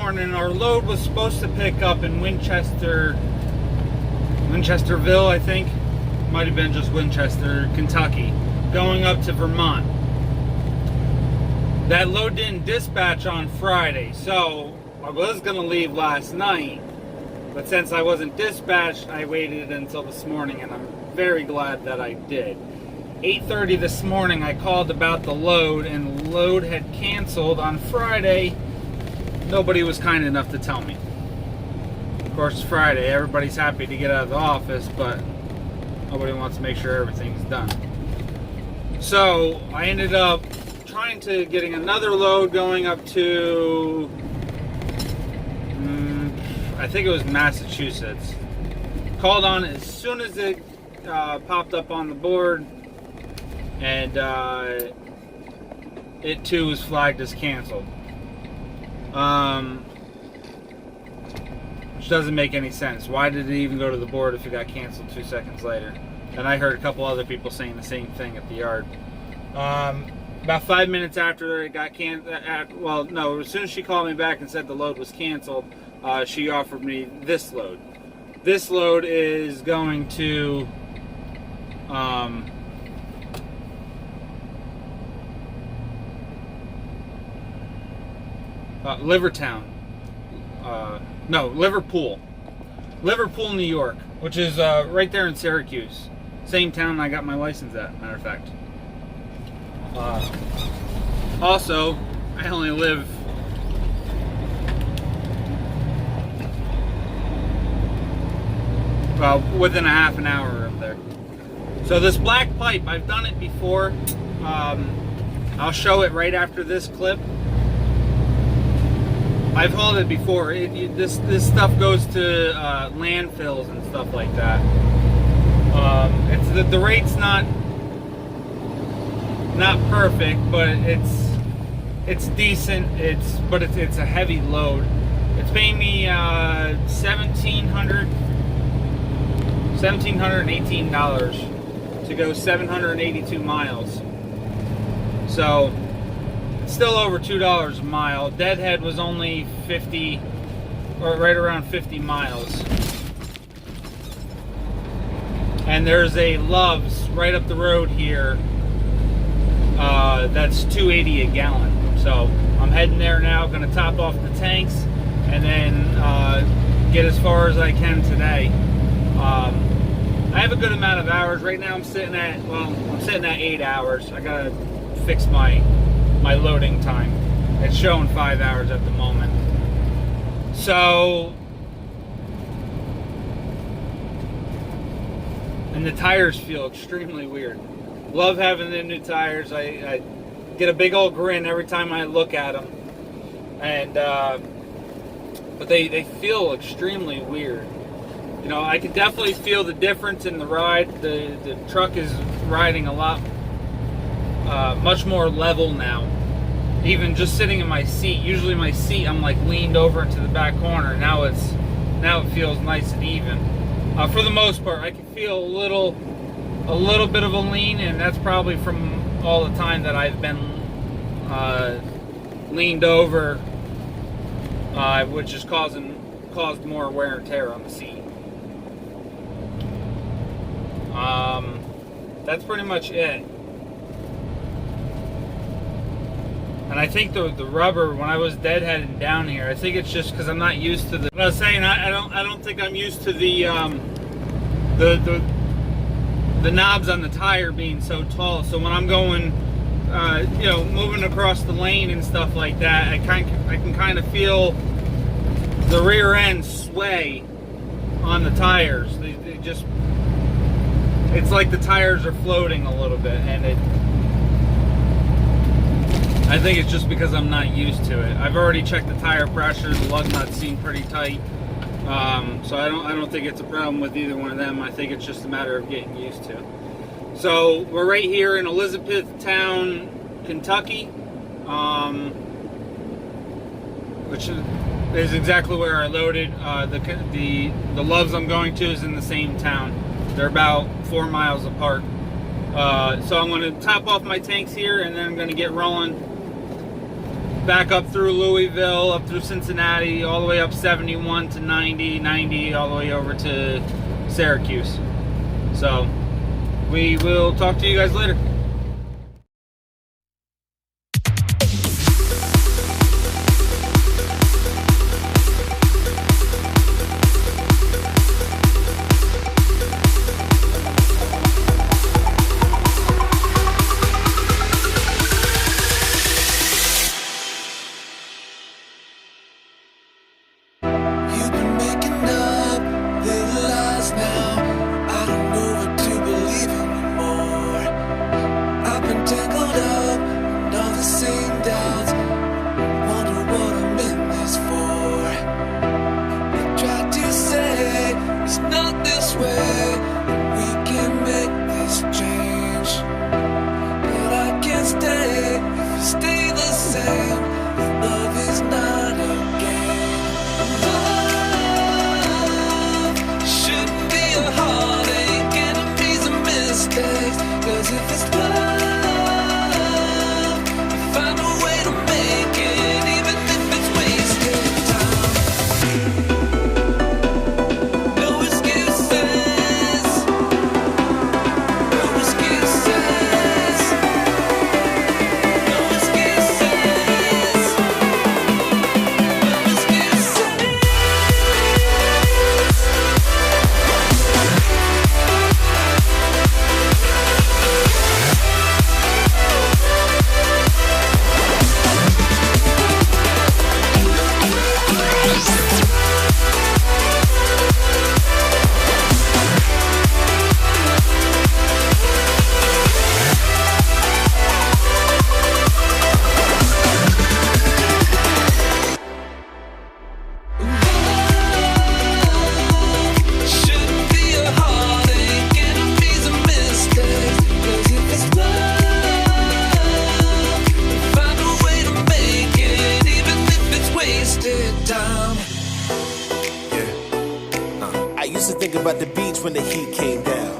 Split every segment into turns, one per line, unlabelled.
morning, our load was supposed to pick up in Winchesterville, I think. Might have been just Winchester, Kentucky, going up to Vermont. That load didn't dispatch on Friday, so I was going to leave last night. But since I wasn't dispatched, I waited until this morning, and I'm very glad that I did. 8:30 this morning, I called about the load, and the load had canceled on Friday. Nobody was kind enough to tell me. Of course, it's Friday. Everybody's happy to get out of the office, but nobody wants to make sure everything's done. So I ended up trying to getting another load going up to, I think it was Massachusetts. Called on it as soon as it popped up on the board, and it too was flagged as canceled. Which doesn't make any sense. Why did it even go to the board if it got canceled 2 seconds later? And I heard a couple other people saying the same thing at the yard. About 5 minutes after it got canceled, well, no, as soon as she called me back and said the load was canceled, she offered me this load. This load is going to Liverpool, New York, which is right there in Syracuse. Same town I got my license at, matter of fact. Also, I only live within a half an hour of there. So this black pipe, I've done it before. I'll show it right after this clip. I've hauled it before. This stuff goes to landfills and stuff like that. It's the rate's not perfect, but it's decent. It's a heavy load. It's paying me $1,718 to go 782 miles. So still over $2 a mile. Deadhead was only 50, or right around 50 miles. And there's a Love's right up the road here. That's $2.80 a gallon. So I'm heading there now. Going to top off the tanks and then get as far as I can today. I have a good amount of hours right now. I'm sitting at 8 hours. I gotta fix my loading time. It's showing 5 hours at the moment. So, and the tires feel extremely weird. Love having the new tires. I get a big old grin every time I look at them. And but they feel extremely weird. You know, I can definitely feel the difference in the ride. The truck is riding a lot, much more level now. Even just sitting in my seat. Usually my seat, I'm like leaned over into the back corner. Now it feels nice and even. For the most part, I can feel a little bit of a lean, and that's probably from all the time that I've been leaned over, which has caused more wear and tear on the seat. That's pretty much it. And I think the rubber, when I was deadheading down here, I think it's just because I'm not used to the. I was saying I don't think I'm used to the knobs on the tire being so tall. So when I'm going, moving across the lane and stuff like that, I can kind of feel the rear end sway on the tires. They just. It's like the tires are floating a little bit, and I think it's just because I'm not used to it. I've already checked the tire pressure. The lug nuts seem pretty tight, so I don't think it's a problem with either one of them. I think it's just a matter of getting used to. So we're right here in Elizabethtown, Kentucky, which is exactly where I loaded. The Loves I'm going to is in the same town. They're about 4 miles apart. So I'm going to top off my tanks here, and then I'm going to get rolling back up through Louisville, up through Cincinnati, all the way up 71 to 90, 90 all the way over to Syracuse. So we will talk to you guys later.
About the beach when the heat came down.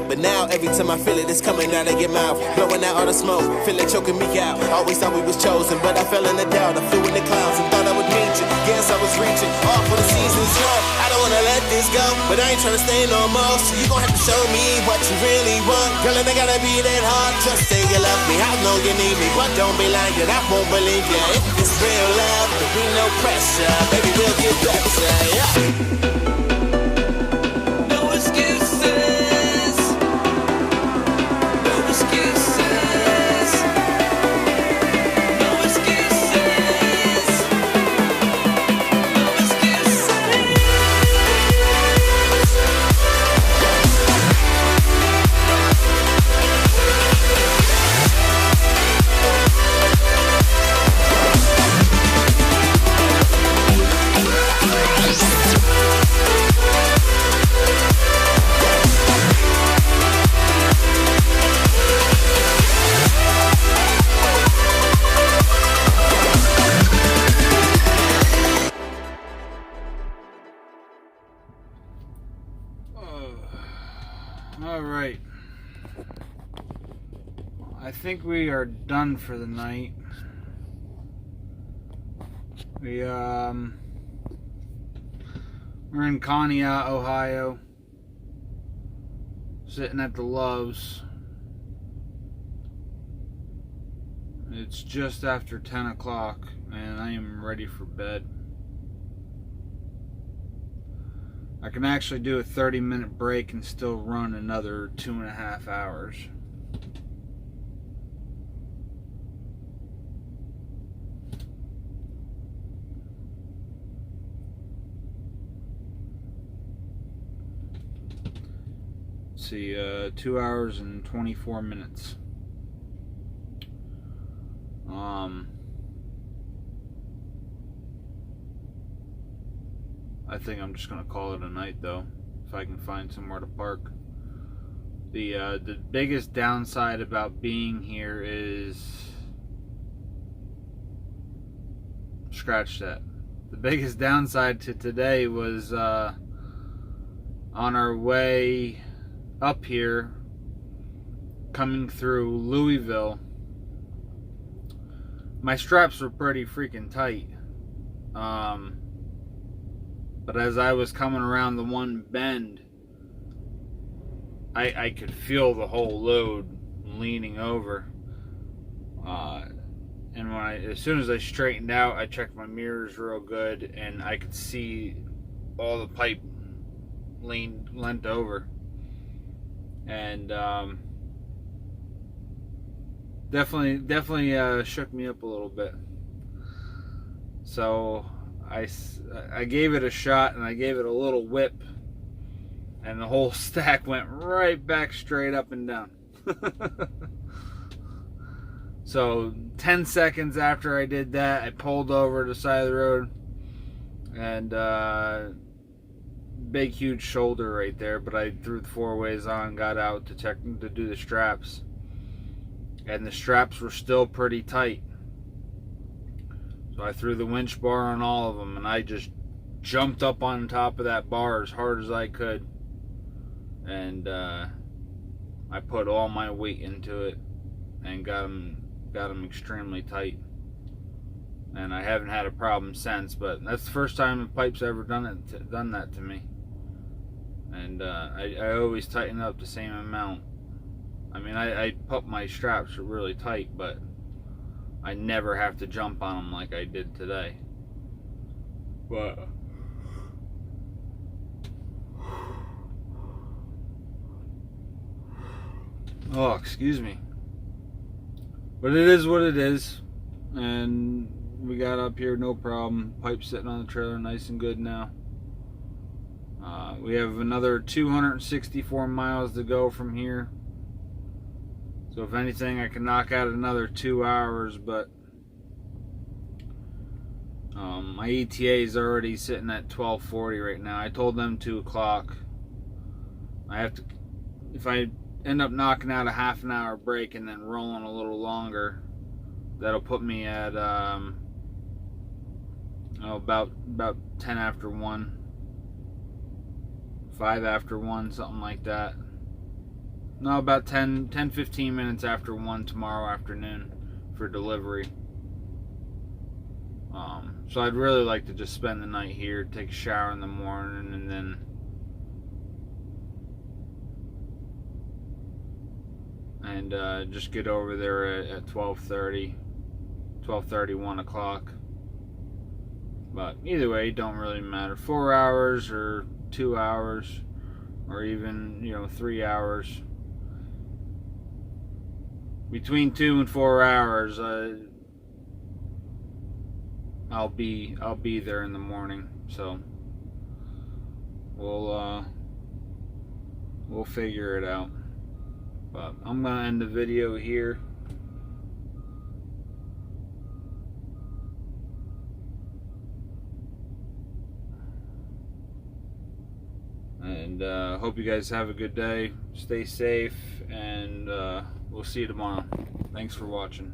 But now every time I feel it, it's coming out of your mouth, blowing out all the smoke, feel it choking me out. Always thought we was chosen, but I fell in the doubt. I flew in the clouds and thought I would meet you. Guess I was reaching off for the season's young. I don't wanna let this go, but I ain't trying to stay no more. So you gon' have to show me what you really want. Girl, it ain't gotta be that hard. Just say you love me, I know you need me, but don't be like it, I won't believe you. If it's real love, there'll be no pressure. Baby, we'll get better, yeah.
Alright. I think we are done for the night. We're in Conneaut, Ohio. Sitting at the Loves. It's just after 10 o'clock and I am ready for bed. I can actually do a 30-minute break and still run another 2.5 hours. Let's see, 2 hours and 24 minutes. I think I'm just gonna call it a night though, if I can find somewhere to park. The biggest downside about being here is, scratch that. The biggest downside to today was on our way up here, coming through Louisville. my straps were pretty freaking tight. But as I was coming around the one bend, I could feel the whole load leaning over. And as soon as I straightened out, I checked my mirrors real good, and I could see all the pipe leant over. And definitely shook me up a little bit. So I gave it a shot, and I gave it a little whip, and the whole stack went right back straight up and down. So 10 seconds after I did that, I pulled over to the side of the road, and big huge shoulder right there, but I threw the 4-ways on, got out to do the straps, and the straps were still pretty tight. So I threw the winch bar on all of them, and I just jumped up on top of that bar as hard as I could, and I put all my weight into it and got them extremely tight. And I haven't had a problem since, but that's the first time the pipe's ever done that to me. And I always tighten up the same amount. I mean, I put my straps really tight, but I never have to jump on them like I did today. But oh, excuse me. But it is what it is, and we got up here no problem. Pipe sitting on the trailer nice and good now. We have another 264 miles to go from here. So if anything, I can knock out another 2 hours, but my ETA is already sitting at 12:40 right now. I told them 2 o'clock. I have to, if I end up knocking out a half an hour break and then rolling a little longer, that'll put me at about 10 after 1, 5 after 1, something like that. No, about 10-15 minutes after 1 tomorrow afternoon for delivery. So I'd really like to just spend the night here, take a shower in the morning, and then just get over there at 12:30, 1 o'clock. But either way, it don't really matter. 4 hours or 2 hours, or even 3 hours. Between 2 and 4 hours, I'll be there in the morning. So we'll figure it out. But I'm gonna end the video here. And hope you guys have a good day. Stay safe, and we'll see you tomorrow. Thanks for watching.